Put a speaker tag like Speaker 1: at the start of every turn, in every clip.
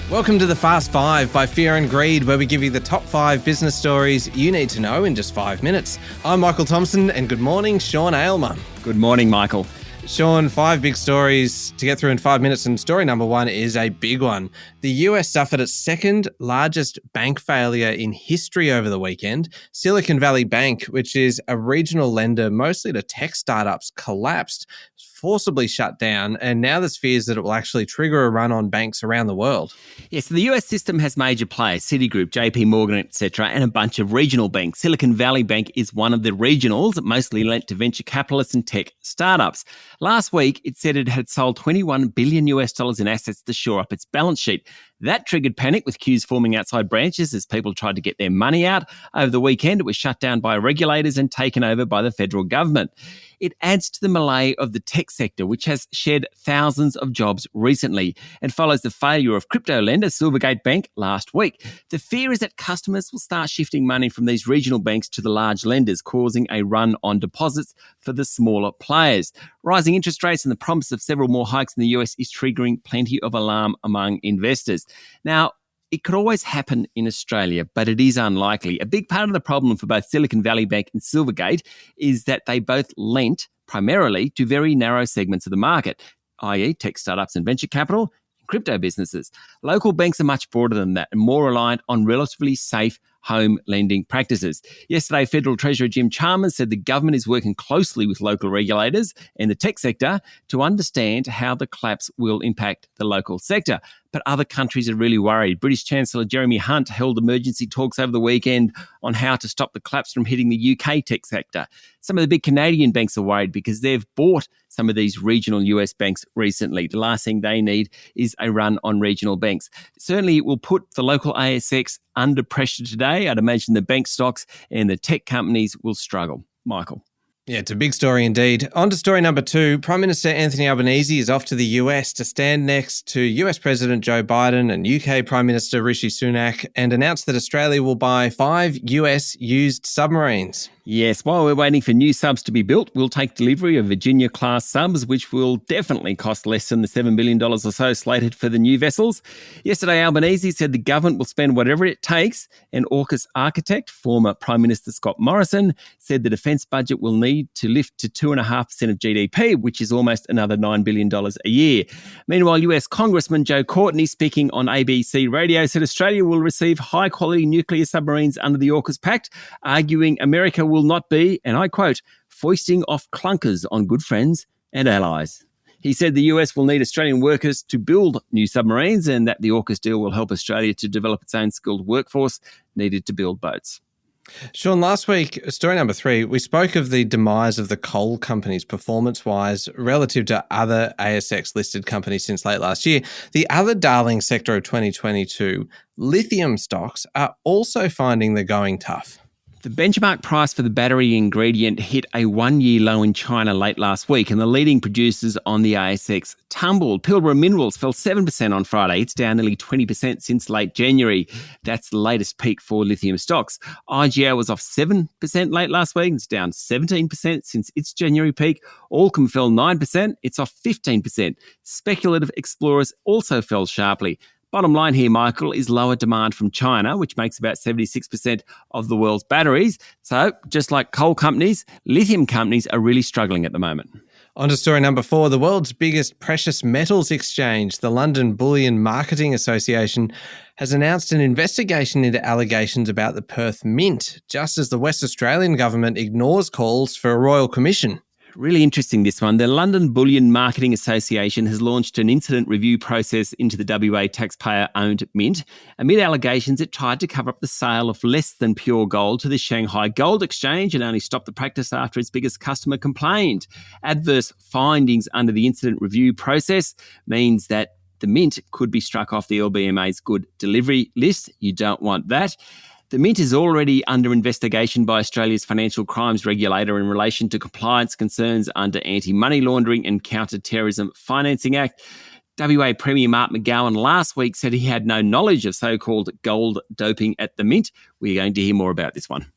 Speaker 1: Welcome to the Fast Five by Fear and Greed, where we give you the top 5 business stories you need to know in just 5 minutes. I'm Michael Thompson, and good morning, Sean Aylmer.
Speaker 2: Good morning, Michael.
Speaker 1: Sean, 5 big stories to get through in 5 minutes, and story number 1 is a big one. The US suffered its second largest bank failure in history over the weekend. Silicon Valley Bank, which is a regional lender mostly to tech startups, collapsed, forcibly shut down, and now there's fears that it will actually trigger a run on banks around the world.
Speaker 2: Yes, the US system has major players, Citigroup, JP Morgan, etc., and a bunch of regional banks. Silicon Valley Bank is one of the regionals, mostly lent to venture capitalists and tech startups. Last week, it said it had sold $21 billion in assets to shore up its balance sheet. That triggered panic with queues forming outside branches as people tried to get their money out. Over the weekend, it was shut down by regulators and taken over by the federal government. It adds to the melee of the tech sector, which has shed thousands of jobs recently, and follows the failure of crypto lender Silvergate Bank last week. The fear is that customers will start shifting money from these regional banks to the large lenders, causing a run on deposits for the smaller players. Rising interest rates and the promise of several more hikes in the US is triggering plenty of alarm among investors. Now, it could always happen in Australia, but it is unlikely. A big part of the problem for both Silicon Valley Bank and Silvergate is that they both lent primarily to very narrow segments of the market, i.e. tech startups and venture capital, and crypto businesses. Local banks are much broader than that and more reliant on relatively safe home lending practices. Yesterday, Federal Treasurer Jim Chalmers said the government is working closely with local regulators and the tech sector to understand how the collapse will impact the local sector. But other countries are really worried. British Chancellor Jeremy Hunt held emergency talks over the weekend on how to stop the collapse from hitting the UK tech sector. Some of the big Canadian banks are worried because they've bought some of these regional US banks recently. The last thing they need is a run on regional banks. Certainly, it will put the local ASX under pressure today. I'd imagine the bank stocks and the tech companies will struggle. Michael.
Speaker 1: Yeah, it's a big story indeed. On to story number 2. Prime Minister Anthony Albanese is off to the US to stand next to US President Joe Biden and UK Prime Minister Rishi Sunak and announce that Australia will buy 5 US used submarines.
Speaker 2: Yes, while we're waiting for new subs to be built, we'll take delivery of Virginia-class subs, which will definitely cost less than the $7 billion or so slated for the new vessels. Yesterday, Albanese said the government will spend whatever it takes, and AUKUS architect, former Prime Minister Scott Morrison, said the defence budget will need to lift to 2.5% of GDP, which is almost another $9 billion a year. Meanwhile, US Congressman Joe Courtney, speaking on ABC Radio, said Australia will receive high-quality nuclear submarines under the AUKUS Pact, arguing America will not be, and I quote, foisting off clunkers on good friends and allies. He said the US will need Australian workers to build new submarines and that the AUKUS deal will help Australia to develop its own skilled workforce needed to build boats.
Speaker 1: Sean, last week, story number 3, we spoke of the demise of the coal companies performance-wise relative to other ASX-listed companies since late last year. The other darling sector of 2022, lithium stocks, are also finding the going tough.
Speaker 2: The benchmark price for the battery ingredient hit a 1-year low in China late last week, and the leading producers on the ASX tumbled. Pilbara Minerals fell 7% on Friday. It's down nearly 20% since late January. That's the latest peak for lithium stocks. IGO was off 7% late last week. It's down 17% since its January peak. Allcom fell 9%. It's off 15%. Speculative explorers also fell sharply. Bottom line here, Michael, is lower demand from China, which makes about 76% of the world's batteries. So, just like coal companies, lithium companies are really struggling at the moment.
Speaker 1: On to story number 4. The world's biggest precious metals exchange, the London Bullion Marketing Association, has announced an investigation into allegations about the Perth Mint, just as the West Australian government ignores calls for a royal commission.
Speaker 2: Really interesting, this one. The London Bullion Marketing Association has launched an incident review process into the WA taxpayer-owned mint amid allegations it tried to cover up the sale of less than pure gold to the Shanghai Gold Exchange and only stopped the practice after its biggest customer complained. Adverse findings under the incident review process means that the mint could be struck off the LBMA's good delivery list. You don't want that. The Mint is already under investigation by Australia's financial crimes regulator in relation to compliance concerns under Anti-Money Laundering and Counter-Terrorism Financing Act. WA Premier Mark McGowan last week said he had no knowledge of so-called gold doping at the Mint. We're going to hear more about this one.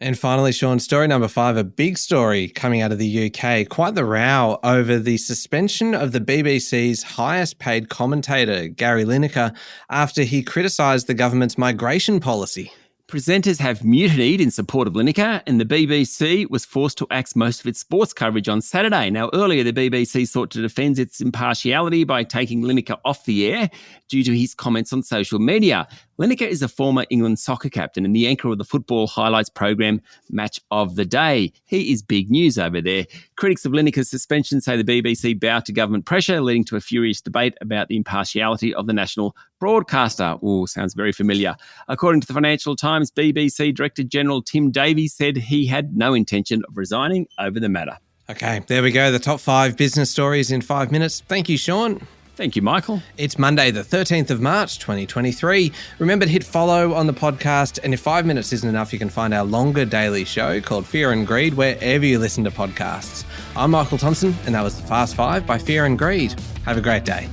Speaker 1: And finally, Sean, story number 5, a big story coming out of the UK. Quite the row over the suspension of the BBC's highest paid commentator, Gary Lineker, after he criticised the government's migration policy.
Speaker 2: Presenters have mutinied in support of Lineker, and the BBC was forced to axe most of its sports coverage on Saturday. Now, earlier, the BBC sought to defend its impartiality by taking Lineker off the air due to his comments on social media. Lineker is a former England soccer captain and the anchor of the football highlights program Match of the Day. He is big news over there. Critics of Lineker's suspension say the BBC bowed to government pressure, leading to a furious debate about the impartiality of the national broadcaster. Oh, sounds very familiar. According to the Financial Times, BBC Director General Tim Davies said he had no intention of resigning over the matter.
Speaker 1: Okay, there we go. The top 5 business stories in 5 minutes. Thank you, Sean.
Speaker 2: Thank you, Michael.
Speaker 1: It's Monday, the 13th of March, 2023. Remember to hit follow on the podcast. And if 5 minutes isn't enough, you can find our longer daily show called Fear and Greed wherever you listen to podcasts. I'm Michael Thompson, and that was the Fast 5 by Fear and Greed. Have a great day.